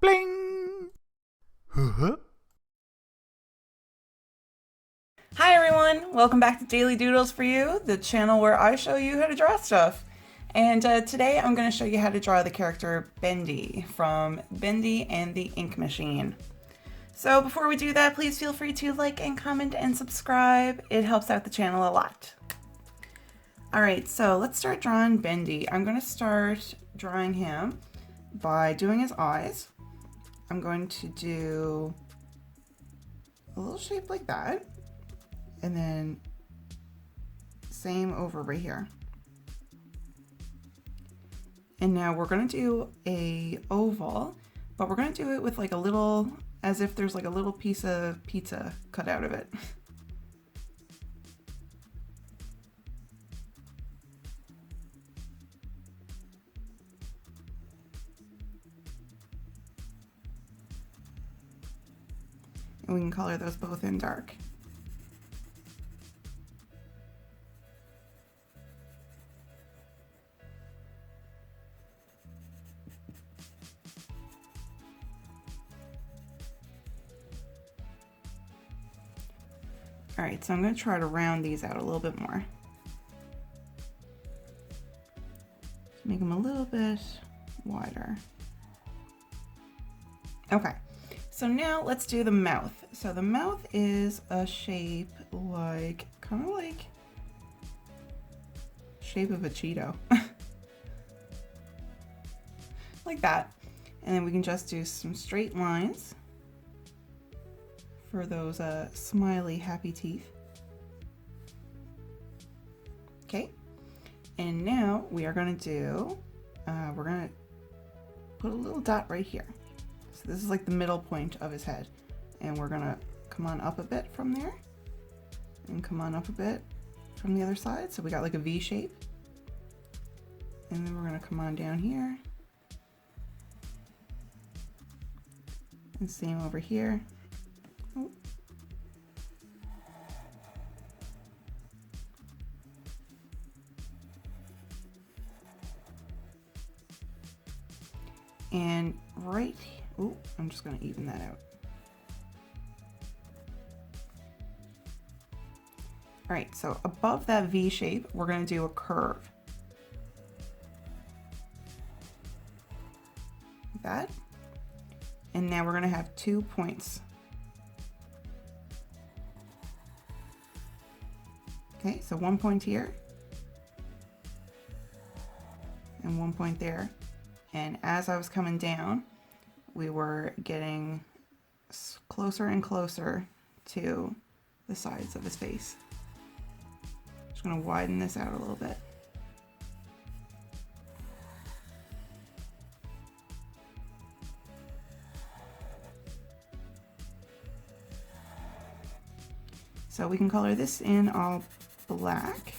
Bling! Huh? Hi everyone, welcome back to Daily Doodles for You, the channel where I show you how to draw stuff. And today I'm going to show you how to draw the character Bendy from Bendy and the Ink Machine. So before we do that, please feel free to like and comment and subscribe. It helps out the channel a lot. Alright, so let's start drawing Bendy. I'm going to start drawing him by doing his eyes. I'm going to do a little shape like that. And then same over right here. And now we're gonna do a oval, but we're gonna do it with like a little, as if there's like a little piece of pizza cut out of it. And we can color those both in dark. All right, so I'm going to try to round these out a little bit more. Make them a little bit wider. Okay, so now let's do the mouth. So the mouth is a shape like, kind of like shape of a Cheeto. Like that. And then we can just do some straight lines for those smiley happy teeth. Okay, and now we are going to do, we're going to put a little dot right here. So this is like the middle point of his head, and we're going to come on up a bit from there and come on up a bit from the other side. So we got like a V shape, and then we're going to come on down here and same over here. Oh. And right, oh, I'm just going to even that out. All right, so above that V shape, we're going to do a curve. Like that. And now we're going to have 2 points. Okay, so 1 point here and 1 point there. And as I was coming down, we were getting closer and closer to the sides of his face. Just going to widen this out a little bit. So we can color this in all black.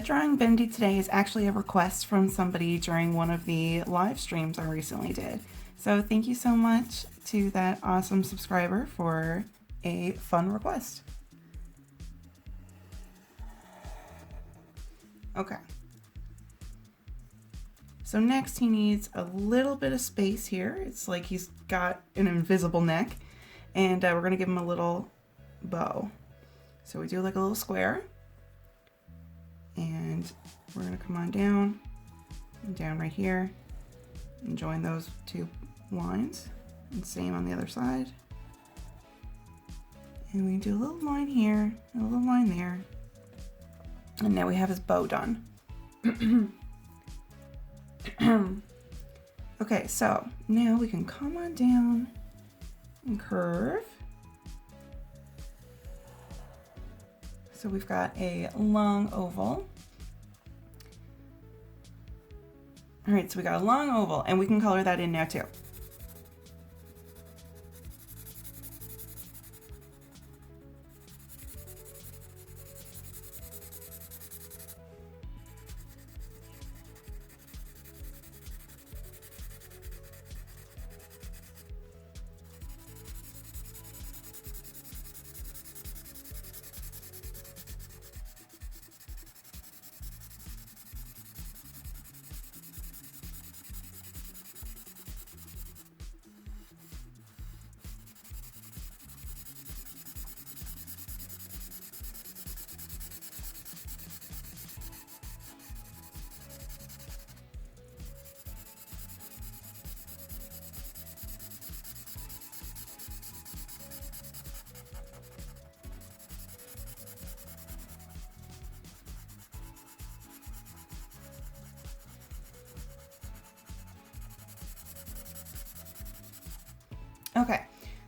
Drawing Bendy today is actually a request from somebody during one of the live streams I recently did. So thank you so much to that awesome subscriber for a fun request. Okay. So next he needs a little bit of space here. It's like he's got an invisible neck, and we're gonna give him a little bow. So we do like a little square, and we're gonna come on down and down right here and join those 2 lines, and same on the other side. And we can do a little line here, and a little line there, and now we have his bow done. Okay, so now we can come on down and curve. So we've got a long oval. All right, so we got a long oval, and we can color that in now too. Okay,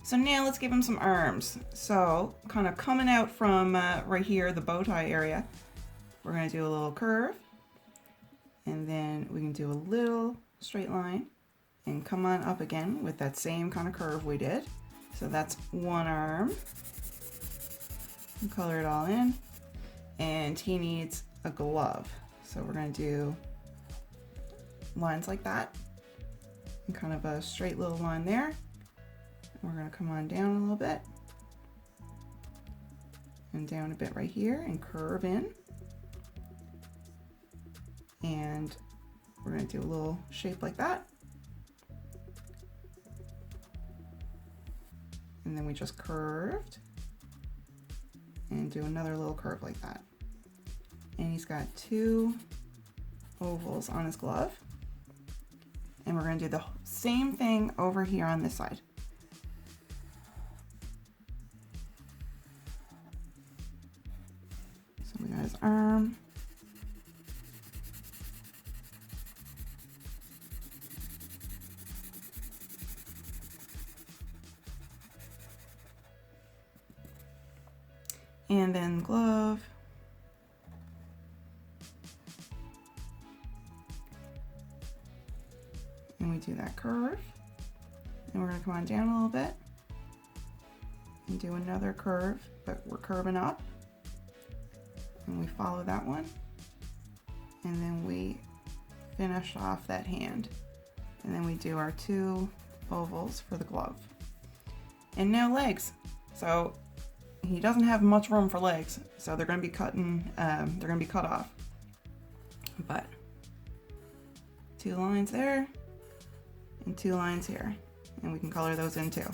so now let's give him some arms. So kind of coming out from right here, the bow tie area, we're going to do a little curve, and then we can do a little straight line and come on up again with that same kind of curve we did. So that's one arm. Color it all in, and he needs a glove. So we're going to do lines like that, and kind of a straight little line there. And we're going to come on down a little bit, and down a bit right here, and curve in. And we're going to do a little shape like that. And then we just curved, and do another little curve like that. And he's got two ovals on his glove. And we're going to do the same thing over here on this side. So we got his arm. And then glove. And we do that curve. And we're going to come on down a little bit and do another curve, but we're curving up. And we follow that one. And then we finish off that hand. And then we do our two ovals for the glove. And now legs. So he doesn't have much room for legs, so they're going to be cut off. But 2 lines there and 2 lines here, and we can color those in too.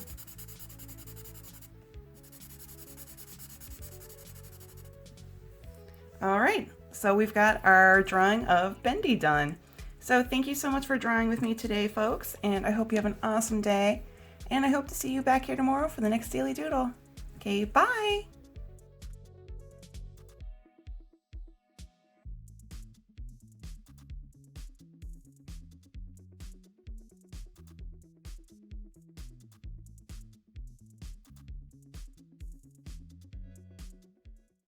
All right, so we've got our drawing of Bendy done. So thank you so much for drawing with me today, folks, and I hope you have an awesome day, and I hope to see you back here tomorrow for the next Daily Doodle. Okay, bye!